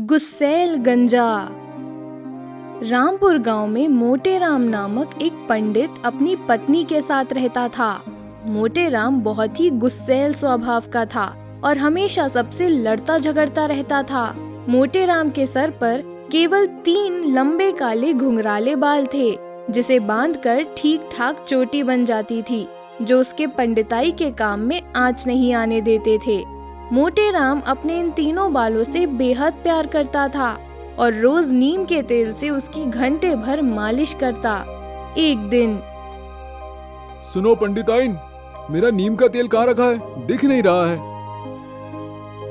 गुस्सैल गंजा। रामपुर गांव में मोटे राम नामक एक पंडित अपनी पत्नी के साथ रहता था। मोटे राम बहुत ही गुस्सैल स्वभाव का था और हमेशा सबसे लड़ता झगड़ता रहता था। मोटे राम के सर पर केवल 3 लंबे काले घुंघराले बाल थे, जिसे बांधकर ठीक ठाक चोटी बन जाती थी, जो उसके पंडिताई के काम में आंच नहीं आने देते थे। मोटे राम अपने इन तीनों बालों से बेहद प्यार करता था और रोज नीम के तेल से उसकी घंटे भर मालिश करता। एक दिन, सुनो पंडिताइन, मेरा नीम का तेल कहाँ रखा है? दिख नहीं रहा है।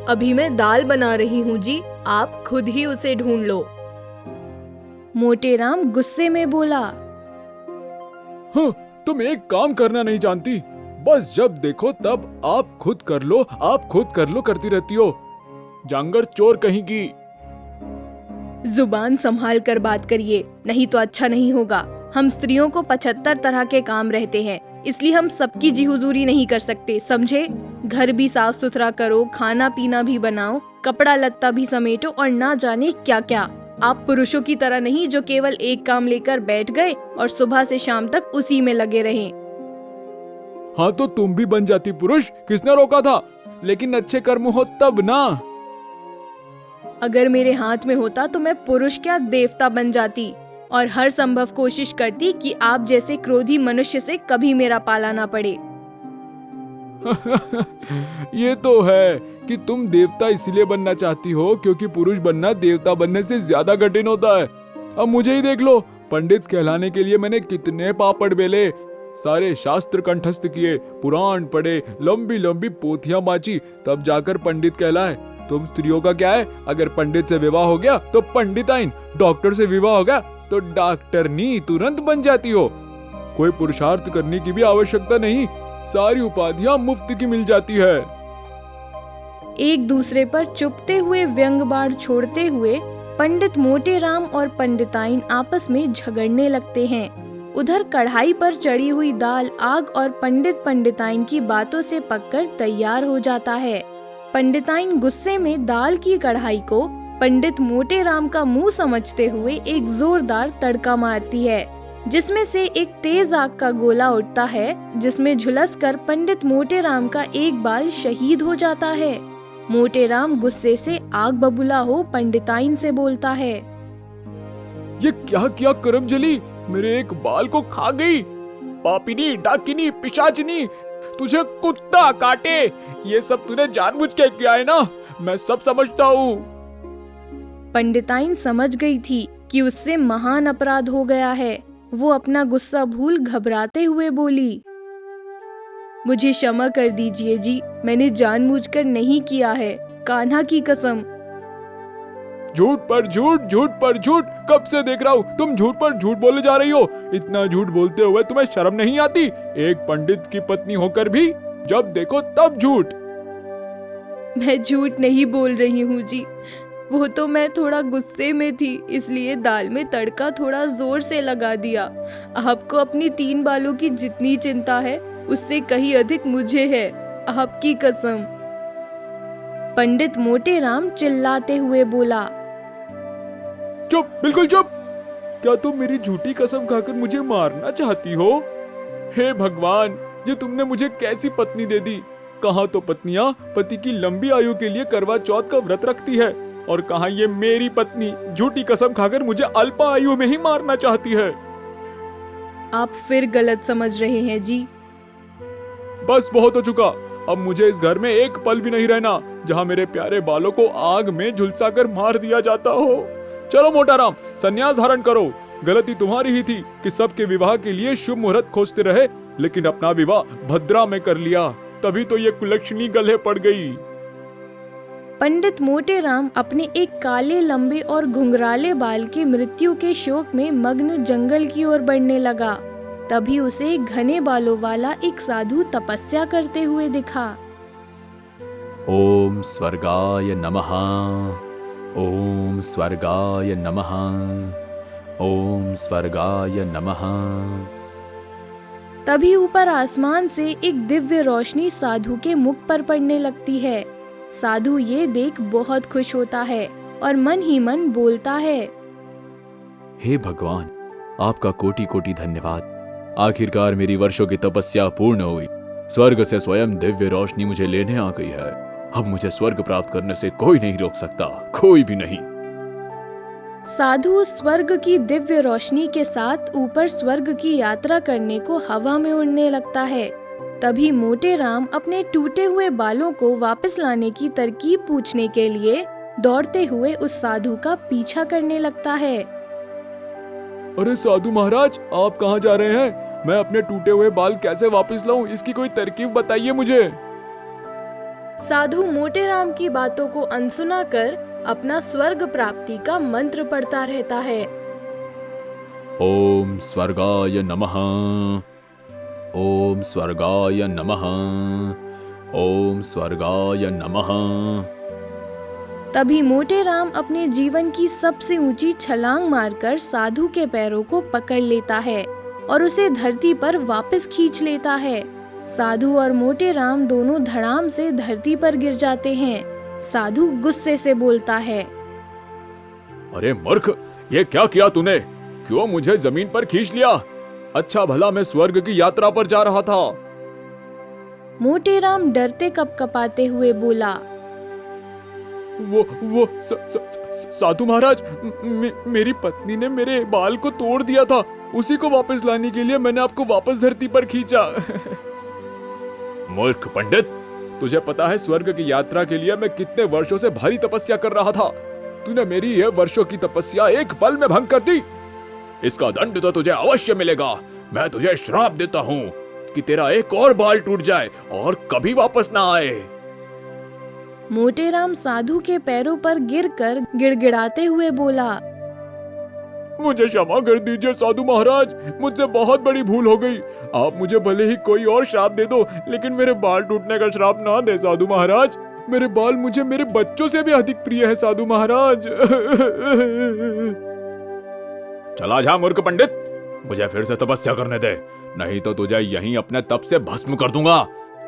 अभी मैं दाल बना रही हूँ जी, आप खुद ही उसे ढूंढ लो। मोटे राम गुस्से में बोला। हाँ, तुम एक काम करना नहीं जानती, बस जब देखो तब आप खुद कर लो करती रहती हो। जांगर चोर कहीं की। जुबान संभाल कर बात करिए, नहीं तो अच्छा नहीं होगा। हम स्त्रियों को 75 तरह के काम रहते हैं, इसलिए हम सबकी जी हुजूरी नहीं कर सकते, समझे? घर भी साफ सुथरा करो, खाना पीना भी बनाओ, कपड़ा लत्ता भी समेटो और ना जाने क्या क्या। आप पुरुषों की तरह नहीं जो केवल एक काम लेकर बैठ गए और सुबह से शाम तक उसी में लगे रहें। हाँ, तो तुम भी बन जाती पुरुष, किसने रोका था? लेकिन अच्छे कर्म हो तब ना। अगर मेरे हाथ में होता तो मैं पुरुष क्या देवता बन जाती और हर संभव कोशिश करती कि आप जैसे क्रोधी मनुष्य से कभी मेरा पाला ना पड़े। ये तो है कि तुम देवता इसलिए बनना चाहती हो क्योंकि पुरुष बनना देवता बनने से ज्यादा कठिन होता है। अब मुझे ही देख लो, पंडित कहलाने के लिए मैंने कितने पापड़ बेले, सारे शास्त्र कंठस्थ किए, पुराण पढ़े, लंबी लंबी पोथियां बांची, तब जाकर पंडित कहलाए। तुम स्त्रियों का क्या है? अगर पंडित से विवाह हो गया तो पंडिताइन, डॉक्टर से विवाह हो गया तो डॉक्टरनी तुरंत बन जाती हो। कोई पुरुषार्थ करने की भी आवश्यकता नहीं, सारी उपाधियां मुफ्त की मिल जाती है। एक दूसरे पर चुपते हुए व्यंग बाण छोड़ते हुए पंडित मोटे राम और पंडिताइन आपस में झगड़ने लगते हैं। उधर कढ़ाई पर चढ़ी हुई दाल आग और पंडिताइन की बातों से पककर तैयार हो जाता है। पंडिताइन गुस्से में दाल की कढ़ाई को पंडित मोटे राम का मुंह समझते हुए एक जोरदार तड़का मारती है, जिसमें से एक तेज आग का गोला उठता है, जिसमें झुलसकर पंडित मोटे राम का एक बाल शहीद हो जाता है। मोटे राम गुस्से से आग बबूला हो पंडिताइन से बोलता है। ये क्या किया करमजली, मेरे एक बाल को खा गई। पापिनी, डाकिनी, पिशाचिनी, तुझे कुत्ता काटे। ये सब तूने जानबूझ के किया है ना, मैं सब समझता हूँ। पंडिताइन समझ गई थी कि उससे महान अपराध हो गया है। वो अपना गुस्सा भूल घबराते हुए बोली, मुझे क्षमा कर दीजिए जी, मैंने जानबूझकर नहीं किया है, कान्हा की कसम। झूठ पर झूठ, झूठ पर झूठ, कब से देख रहा हूँ तुम झूठ पर झूठ बोले जा रही हो। इतना झूठ बोलते हुए तुम्हें शर्म नहीं आती? एक पंडित की पत्नी होकर भी जब देखो तब झूठ। मैं झूठ नहीं बोल रही हूँ जी, वो तो मैं थोड़ा गुस्से में थी, इसलिए दाल में तड़का थोड़ा जोर से लगा दिया। आपको अपनी 3 बालों की जितनी चिंता है उससे कहीं अधिक मुझे है, आपकी कसम। पंडित मोटे राम चिल्लाते हुए बोला। चुप, बिल्कुल चुप। क्या तुम मेरी झूठी कसम खाकर मुझे मारना चाहती हो? हे भगवान, ये तुमने मुझे कैसी पत्नी दे दी। कहाँ तो पत्नियां पति की लंबी आयु के लिए करवा चौथ का व्रत रखती है, और कहाँ ये मेरी पत्नी झूठी कसम खाकर मुझे अल्प आयु में ही मारना चाहती है। आप फिर गलत समझ रहे हैं जी। बस बहुत हो चुका, अब मुझे इस घर में एक पल भी नहीं रहना जहाँ मेरे प्यारे बालों को आग में झुलसा कर मार दिया जाता हो। चलो मोटा राम, संन्यास धारण करो। गलती तुम्हारी ही थी कि सबके विवाह के लिए शुभ मुहूर्त खोजते रहे, लेकिन अपना विवाह भद्रा में कर लिया, तभी तो ये कुलक्षणी गले पड़ गई। पंडित मोटे राम अपने एक काले लंबे और घुंघराले बाल की मृत्यु के शोक में मग्न जंगल की ओर बढ़ने लगा। तभी उसे घने बालों वाला एक साधु तपस्या करते हुए दिखा। ओम स्वर्गाय नमः, ओम स्वर्गाय नमः, ओम स्वर्गाय नमः। तभी ऊपर आसमान से एक दिव्य रोशनी साधु के मुख पर पड़ने लगती है। साधु ये देख बहुत खुश होता है और मन ही मन बोलता है, हे भगवान, आपका कोटि कोटि धन्यवाद। आखिरकार मेरी वर्षों की तपस्या पूर्ण हुई। स्वर्ग से स्वयं दिव्य रोशनी मुझे लेने आ गई है। अब मुझे स्वर्ग प्राप्त करने से कोई नहीं रोक सकता, कोई भी नहीं। साधु स्वर्ग की दिव्य रोशनी के साथ ऊपर स्वर्ग की यात्रा करने को हवा में उड़ने लगता है। तभी मोटे राम अपने टूटे हुए बालों को वापस लाने की तरकीब पूछने के लिए दौड़ते हुए उस साधु का पीछा करने लगता है। अरे साधु महाराज, आप कहाँ जा रहे हैं? मैं अपने टूटे हुए बाल कैसे वापस लाऊं? इसकी कोई तरकीब बताइए मुझे। साधु मोटे राम की बातों को अनसुना कर अपना स्वर्ग प्राप्ति का मंत्र पढ़ता रहता है। ओम स्वर्गाय नमः, ओम स्वर्गाय नमः, ओम स्वर्गाय नमः। तभी मोटे राम अपने जीवन की सबसे ऊंची छलांग मारकर साधु के पैरों को पकड़ लेता है और उसे धरती पर वापस खींच लेता है। साधु और मोटे राम दोनों धड़ाम से धरती पर गिर जाते हैं। साधु गुस्से से बोलता है, अरे मूर्ख, ये क्या किया तूने? क्यों मुझे जमीन पर खींच लिया? अच्छा भला मैं स्वर्ग की यात्रा पर जा रहा था। मोटे राम डरते कपकपाते हुए बोला, वो साधु महाराज, मेरी पत्नी ने मेरे बाल को तोड़ दिया था। उसी को वापस लाने के लिए मैंने आपको वापस धरती पर खींचा। मूर्ख पंडित, तुझे पता है स्वर्ग की यात्रा के लिए मैं कितने वर्षों से भारी तपस्या कर रहा था। तूने मेरी ये वर्षों की तपस्या एक पल में भंग कर दी। इसका दंड तो तुझे अवश्य मिलेगा। मैं तुझे श्राप देता हूँ कि तेरा एक और बाल टूट जाए और कभी वापस ना आए। मोटे राम साधु के पैरों पर गिरकर गिड़गिड़ाते हुए बोला, मुझे क्षमा कर दीजिए साधु महाराज, मुझसे बहुत बड़ी भूल हो गई। आप मुझे भले ही कोई और श्राप दे दो, लेकिन मेरे बाल टूटने का श्राप ना दे साधु महाराज। मेरे बाल मुझे मेरे बच्चों से भी अधिक प्रिय है साधु महाराज। चला जा मूर्ख पंडित, मुझे फिर से तपस्या करने दे, नहीं तो तुझे यहीं अपने तप से भस्म कर दूंगा।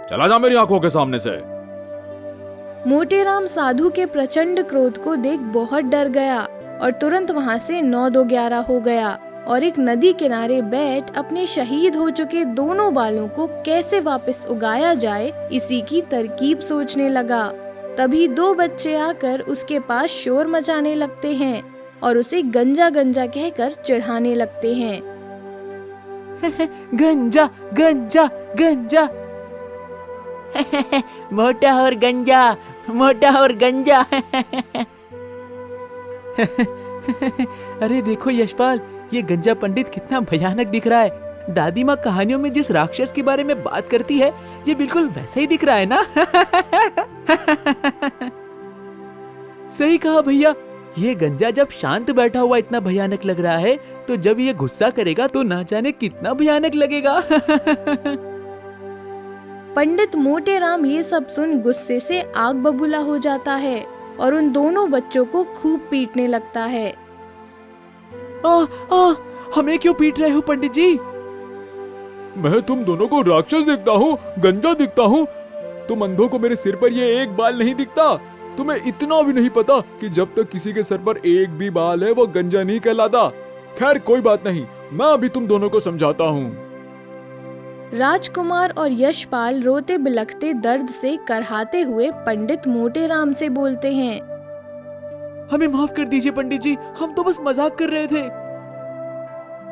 चला जा मेरी आंखों के सामने से। मोटे राम साधु के प्रचंड क्रोध को देख बहुत डर गया और तुरंत वहां से 9-2-11 हो गया और एक नदी किनारे बैठ अपने शहीद हो चुके दोनों बालों को कैसे वापस उगाया जाए इसी की तरकीब सोचने लगा। तभी 2 बच्चे आकर उसके पास शोर मचाने लगते हैं और उसे गंजा गंजा कहकर चिढ़ाने लगते हैं। गंजा गंजा गंजा। मोटा और गंजा, मोटा और गंजा। अरे देखो यशपाल, ये गंजा पंडित कितना भयानक दिख रहा है। दादी माँ कहानियों में जिस राक्षस के बारे में बात करती है, ये बिल्कुल वैसा ही दिख रहा है ना। सही कहा भैया, ये गंजा जब शांत बैठा हुआ इतना भयानक लग रहा है, तो जब ये गुस्सा करेगा तो ना जाने कितना भयानक लगेगा। पंडित मोटे राम ये सब सुन गुस्से से आग बबूला हो जाता है और उन दोनों बच्चों को खूब पीटने लगता है। हमें क्यों पीट रहे हो पंडित जी? मैं तुम दोनों को राक्षस दिखता हूँ, गंजा दिखता हूँ? तुम अंधों को मेरे सिर पर ये एक बाल नहीं दिखता? तुम्हें इतना भी नहीं पता कि जब तक किसी के सर पर एक भी बाल है वो गंजा नहीं कहलाता? खैर कोई बात नहीं, मैं अभी तुम दोनों को समझाता हूँ। राजकुमार और यशपाल रोते बिलखते दर्द से करहाते हुए पंडित मोटे राम से बोलते हैं, हमें माफ कर दीजिए पंडित जी, हम तो बस मजाक कर रहे थे।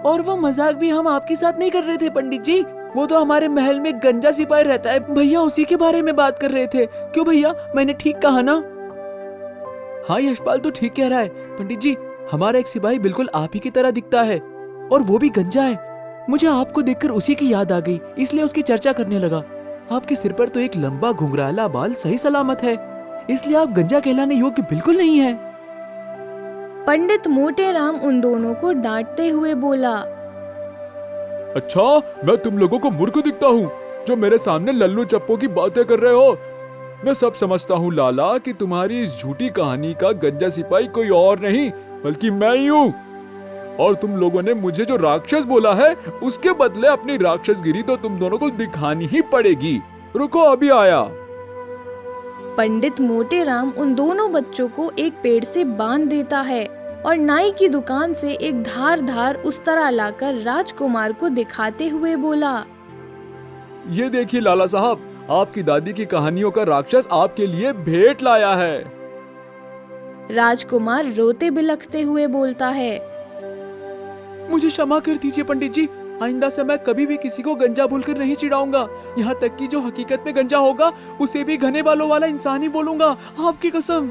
और वो मजाक भी हम आपके साथ नहीं कर रहे थे पंडित जी, वो तो हमारे महल में गंजा सिपाही रहता है भैया, उसी के बारे में बात कर रहे थे। क्यों भैया, मैंने ठीक कहा ना? हाँ यशपाल तो ठीक कह रहा है पंडित जी, हमारा एक सिपाही बिल्कुल आप ही की तरह दिखता है और वो भी गंजा है। मुझे आपको देखकर उसी की याद आ गई, इसलिए उसकी चर्चा करने लगा। आपके सिर पर तो एक लंबा घुंघराला बाल सही सलामत है, इसलिए आप गंजा कहलाने योग्य बिल्कुल नहीं है। पंडित मोटे राम उन दोनों को डांटते हुए बोला, अच्छा, मैं तुम लोगों को मूर्ख दिखता हूँ जो मेरे सामने लल्लू चप्पो की बातें कर रहे हो? मैं सब समझता हूँ लाला कि तुम्हारी इस झूठी कहानी का गंजा सिपाही कोई और नहीं बल्कि मैं ही हूँ। और तुम लोगों ने मुझे जो राक्षस बोला है उसके बदले अपनी राक्षसगिरी तो तुम दोनों को दिखानी ही पड़ेगी। रुको, अभी आया। पंडित मोटेराम उन दोनों बच्चों को एक पेड़ से बांध देता है और नाई की दुकान से एक धार उस्तरा लाकर राजकुमार को दिखाते हुए बोला, ये देखिए लाला साहब, आपकी दादी की कहानियों का राक्षस आपके लिए भेंट लाया है। राजकुमार रोते बिलखते हुए बोलता है, मुझे क्षमा कर दीजिए पंडित जी, आइंदा से मैं कभी भी किसी को गंजा बोलकर नहीं चिढ़ाऊंगा। यहाँ तक कि जो हकीकत में गंजा होगा उसे भी घने बालों वाला इंसान ही बोलूंगा, आपकी कसम।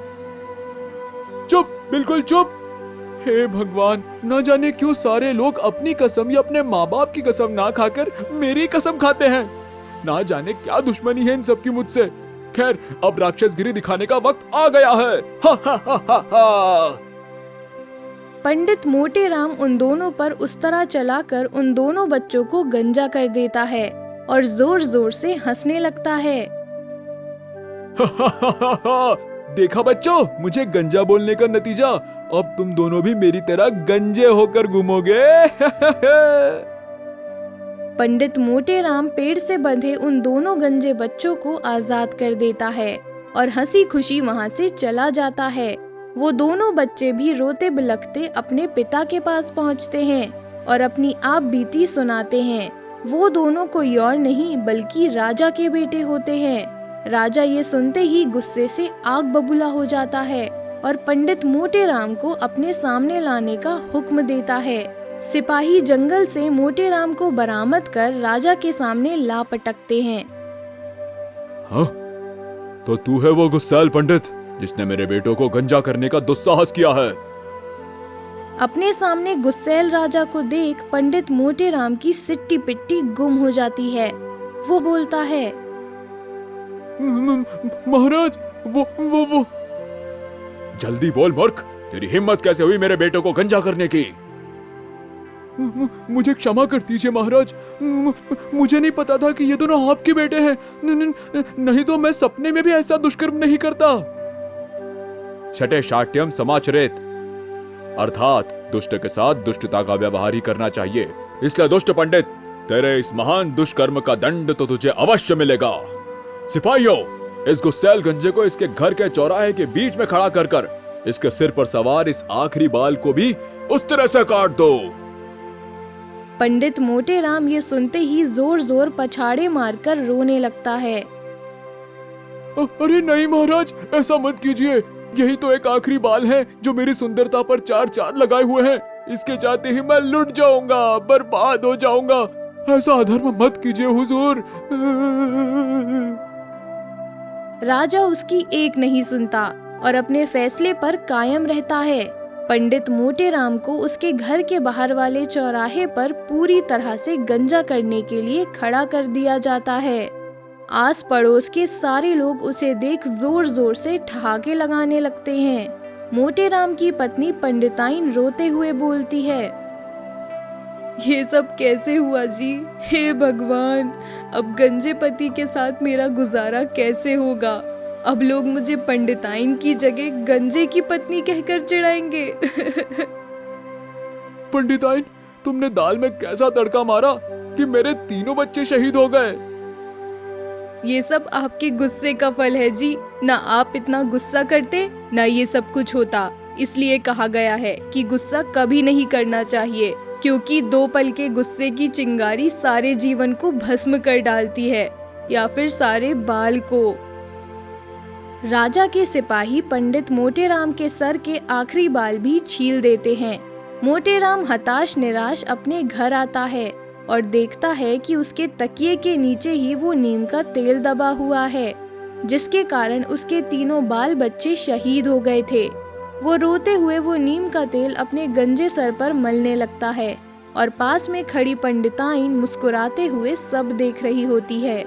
चुप, बिल्कुल चुप। हे भगवान, न जाने क्यों सारे लोग अपनी कसम या अपने माँ बाप की कसम ना खाकर मेरी कसम खाते हैं। ना जाने क्या दुश्मनी है इन सबकी मुझसे। खैर, अब राक्षसगिरी दिखाने का वक्त आ गया है। हा हा हा हा हा। पंडित मोटेराम उन दोनों पर उस्तरा चलाकर उन दोनों बच्चों को गंजा कर देता है और जोर जोर से हंसने लगता है। देखा बच्चों, मुझे गंजा बोलने का नतीजा। अब तुम दोनों भी मेरी तरह गंजे होकर घूमोगे। पंडित मोटेराम पेड़ से बंधे उन दोनों गंजे बच्चों को आजाद कर देता है और हंसी खुशी वहां से चला जाता है। वो दोनों बच्चे भी रोते बिलखते अपने पिता के पास पहुंचते हैं और अपनी आप बीती सुनाते हैं। वो दोनों कोई और नहीं बल्कि राजा के बेटे होते हैं। राजा ये सुनते ही गुस्से से आग बबूला हो जाता है और पंडित मोटेराम को अपने सामने लाने का हुक्म देता है। सिपाही जंगल से मोटेराम को बरामद कर राजा के सामने ला पटकते हैं। हाँ? तो तू है वो गुस्सैल पंडित जिसने मेरे बेटों को गंजा करने का दुस्साहस किया है? अपने सामने गुस्सैल राजा को देख पंडित मोटेराम की सिट्टी पिट्टी गुम हो जाती है। वो बोलता है, महाराज, वो जल्दी बोल मूर्ख, तेरी हिम्मत कैसे हुई मेरे बेटों को गंजा करने की? मुझे क्षमा कर दीजिए महाराज, मुझे नहीं पता था कि ये दोनों आपके बेटे हैं। नहीं तो मैं सपने में भी ऐसा दुष्कर्म नहीं करता। छठे शाट्यम समाचरेत, अर्थात दुष्ट के साथ दुष्टता का व्यवहार ही करना चाहिए। इसलिए दुष्ट पंडित, तेरे इस महान दुष्कर्म का दंड तो तुझे अवश्य मिलेगा। सिपाहियों, इस गुस्सैल गंजे को इसके घर के चौराहे के बीच में खड़ा कर इसके सिर पर सवार इस आखिरी बाल को भी उस तरह से काट दो। पंडित मोटेराम ये सुनते ही जोर जोर पछाड़े मारकर रोने लगता है। अरे नहीं महाराज, ऐसा मत कीजिए। यही तो एक आखिरी बाल है जो मेरी सुंदरता पर चार चांद लगाए हुए हैं। इसके जाते ही मैं लुट जाऊंगा, बर्बाद हो जाऊंगा। ऐसा अधर्म मत कीजिए हुजूर। राजा उसकी एक नहीं सुनता और अपने फैसले पर कायम रहता है। पंडित मोटेराम को उसके घर के बाहर वाले चौराहे पर पूरी तरह से गंजा करने के लिए खड़ा कर दिया जाता है। आस पड़ोस के सारे लोग उसे देख जोर जोर से ठहाके लगाने लगते हैं। मोटेराम की पत्नी पंडिताइन रोते हुए बोलती है, ये सब कैसे हुआ जी? हे भगवान, अब गंजे पति के साथ मेरा गुजारा कैसे होगा? अब लोग मुझे पंडिताइन की जगह गंजे की पत्नी कहकर चिढ़ाएंगे। पंडिताइन, तुमने दाल में कैसा तड़का मारा कि मेरे तीनों बच्चे शहीद हो गए? ये सब आपके गुस्से का फल है जी। ना आप इतना गुस्सा करते, ना ये सब कुछ होता। इसलिए कहा गया है कि गुस्सा कभी नहीं करना चाहिए, क्योंकि 2 पल के गुस्से की चिंगारी सारे जीवन को भस्म कर डालती है, या फिर सारे बाल को। राजा के सिपाही पंडित मोटेराम के सर के आखिरी बाल भी छील देते हैं। मोटेराम हताश निराश अपने घर आता है और देखता है कि उसके तकिए के नीचे ही वो नीम का तेल दबा हुआ है, जिसके कारण उसके तीनों बाल बच्चे शहीद हो गए थे। वो रोते हुए वो नीम का तेल अपने गंजे सर पर मलने लगता है और पास में खड़ी पंडिताइन मुस्कुराते हुए सब देख रही होती है।